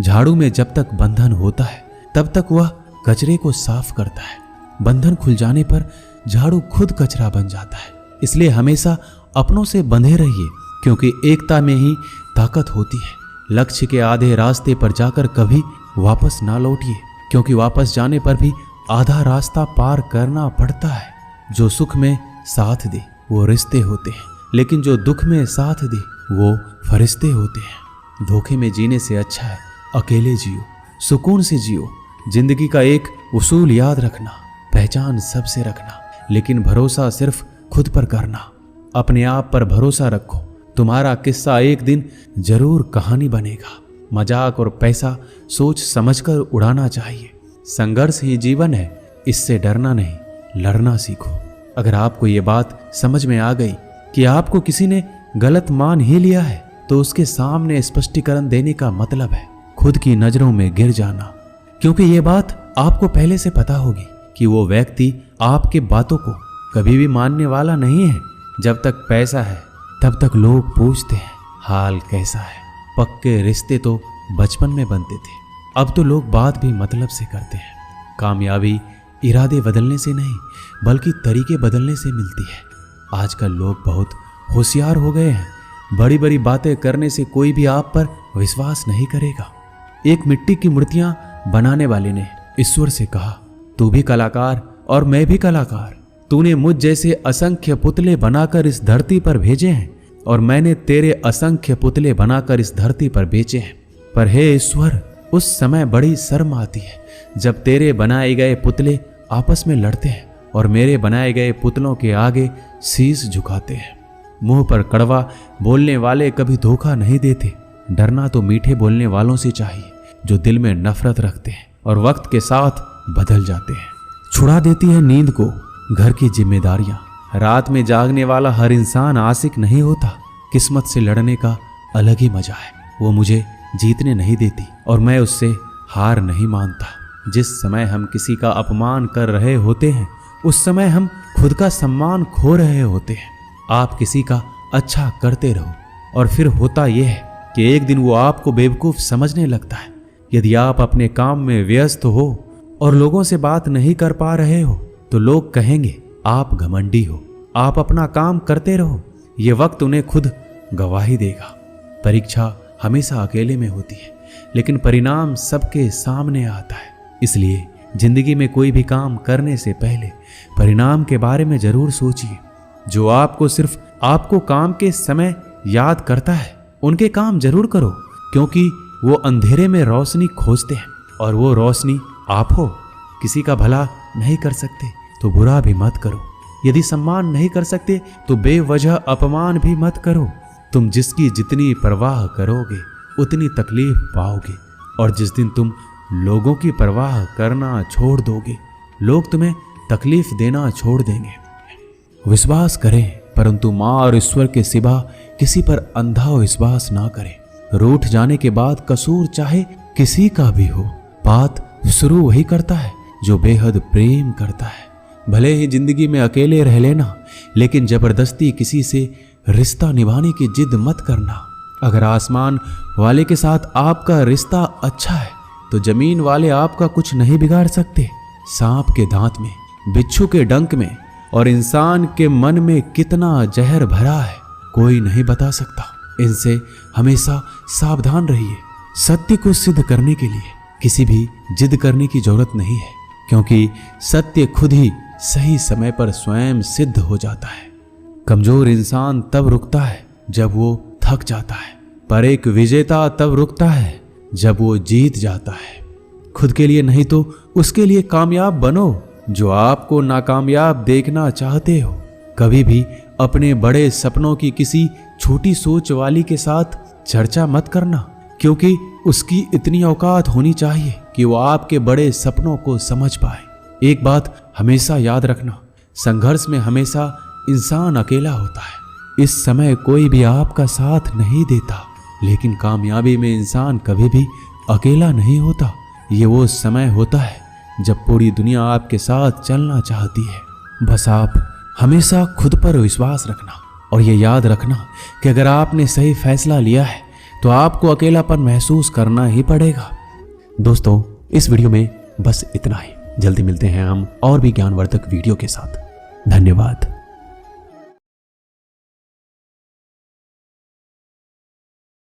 झाड़ू में जब तक बंधन होता है तब तक वह कचरे को साफ करता है। बंधन खुल जाने पर झाड़ू खुद कचरा बन जाता है। इसलिए हमेशा अपनों से बंधे रहिए, क्योंकि एकता में ही ताकत होती है। लक्ष्य के आधे रास्ते पर जाकर कभी वापस ना लौटिए, क्योंकि वापस जाने पर भी आधा रास्ता पार करना पड़ता है। जो सुख में साथ दे वो रिश्ते होते हैं, लेकिन जो दुख में साथ दे वो फरिश्ते होते हैं। धोखे में जीने से अच्छा है अकेले जियो, सुकून से जियो। जिंदगी का एक उसूल याद रखना, पहचान सबसे रखना, लेकिन भरोसा सिर्फ खुद पर करना। अपने आप पर भरोसा रखो, तुम्हारा किस्सा एक दिन जरूर कहानी बनेगा। मजाक और पैसा सोच समझकर उड़ाना चाहिए। संघर्ष ही जीवन है, इससे डरना नहीं, लड़ना सीखो। अगर आपको ये बात समझ में आ गई कि आपको किसी ने गलत मान ही लिया है, तो उसके सामने स्पष्टीकरण देने का मतलब है खुद की नजरों में गिर जाना, क्योंकि ये बात आपको पहले से पता होगी कि वो व्यक्ति आपके बातों को कभी भी मानने वाला नहीं है। जब तक पैसा है तब तक लोग पूछते हैं हाल कैसा है। पक्के रिश्ते तो बचपन में बनते थे, अब तो लोग बात भी मतलब से करते हैं। कामयाबी इरादे बदलने से नहीं बल्कि तरीके बदलने से मिलती है। आजकल लोग बहुत होशियार हो गए हैं, बड़ी बड़ी बातें करने से कोई भी आप पर विश्वास नहीं करेगा। एक मिट्टी की मूर्तियां बनाने वाले ने ईश्वर से कहा, तू भी कलाकार और मैं भी कलाकार। तूने मुझ जैसे असंख्य पुतले बनाकर इस धरती पर भेजे हैं और मैंने तेरे असंख्य पुतले बनाकर इस धरती पर बेचे हैं। पर हे ईश्वर, उस समय बड़ी शर्म आती है जब तेरे बनाए गए पुतले आपस में लड़ते हैं और मेरे बनाए गए पुतलों के आगे शीश झुकाते हैं। मुंह पर कड़वा बोलने वाले कभी धोखा नहीं देते। डरना तो मीठे बोलने वालों से चाहिए जो दिल में नफरत रखते हैं और वक्त के साथ बदल जाते हैं। छुड़ा देती है नींद को घर की जिम्मेदारियां। रात में जागने वाला हर इंसान आशिक नहीं होता। किस्मत से लड़ने का अलग ही मजा है। वो मुझे जीतने नहीं देती और मैं उससे हार नहीं मानता। जिस समय हम किसी का अपमान कर रहे होते हैं उस समय हम खुद का सम्मान खो रहे होते हैं। आप किसी का अच्छा करते रहो और फिर होता यह है कि एक दिन वो आपको बेवकूफ समझने लगता है। यदि आप अपने काम में व्यस्त हो और लोगों से बात नहीं कर पा रहे हो तो लोग कहेंगे आप घमंडी हो। आप अपना काम करते रहो, ये वक्त उन्हें खुद गवाही देगा। परीक्षा हमेशा अकेले में होती है, लेकिन परिणाम सबके सामने आता है। इसलिए जिंदगी में कोई भी काम करने से पहले परिणाम के बारे में जरूर सोचिए। जो आपको सिर्फ आपको काम के समय याद करता है उनके काम जरूर करो, क्योंकि वो अंधेरे में रोशनी खोजते हैं और वो रोशनी आप हो। किसी का भला नहीं कर सकते तो बुरा भी मत करो। यदि सम्मान नहीं कर सकते तो बेवजह अपमान भी मत करो। तुम जिसकी जितनी परवाह करोगे उतनी तकलीफ पाओगे, और जिस दिन तुम लोगों की परवाह करना छोड़ दोगे लोग तुम्हें तकलीफ देना छोड़ देंगे। विश्वास करें, परंतु माँ और ईश्वर के सिवा किसी पर अंधा विश्वास ना करें। रूठ जाने के बाद कसूर चाहे किसी का भी हो, बात शुरू वही करता है जो बेहद प्रेम करता है। भले ही जिंदगी में अकेले रह लेना, लेकिन जबरदस्ती किसी से रिश्ता निभाने की जिद मत करना। अगर आसमान वाले के साथ आपका रिश्ता अच्छा है तो जमीन वाले आपका कुछ नहीं बिगाड़ सकते। सांप के दांत में, बिच्छू के डंक में और इंसान के मन में कितना जहर भरा है कोई नहीं बता सकता। इनसे हमेशा सावधान रहिए। सत्य को सिद्ध करने के लिए किसी भी जिद करने की जरूरत नहीं है, क्योंकि सत्य खुद ही सही समय पर स्वयं सिद्ध हो जाता है। कमजोर इंसान तब रुकता है जब वो थक जाता है, पर एक विजेता तब रुकता है जब वो जीत जाता है। खुद के लिए नहीं तो उसके लिए कामयाब बनो जो आपको नाकामयाब देखना चाहते हो। कभी भी अपने बड़े सपनों की किसी छोटी सोच वाली के साथ चर्चा मत करना, क्योंकि उसकी इतनी औकात होनी चाहिए कि वो आपके बड़े सपनों को समझ पाए। एक बात हमेशा याद रखना, संघर्ष में हमेशा इंसान अकेला होता है। इस समय कोई भी आपका साथ नहीं देता, लेकिन कामयाबी में इंसान कभी भी अकेला नहीं होता। ये वो समय होता है जब पूरी दुनिया आपके साथ चलना चाहती है। बस आप हमेशा खुद पर विश्वास रखना और ये याद रखना कि अगर आपने सही फैसला लिया है तो आपको अकेलापन महसूस करना ही पड़ेगा। दोस्तों, इस वीडियो में बस इतना ही। जल्दी मिलते हैं हम और भी ज्ञानवर्धक वीडियो के साथ। धन्यवाद।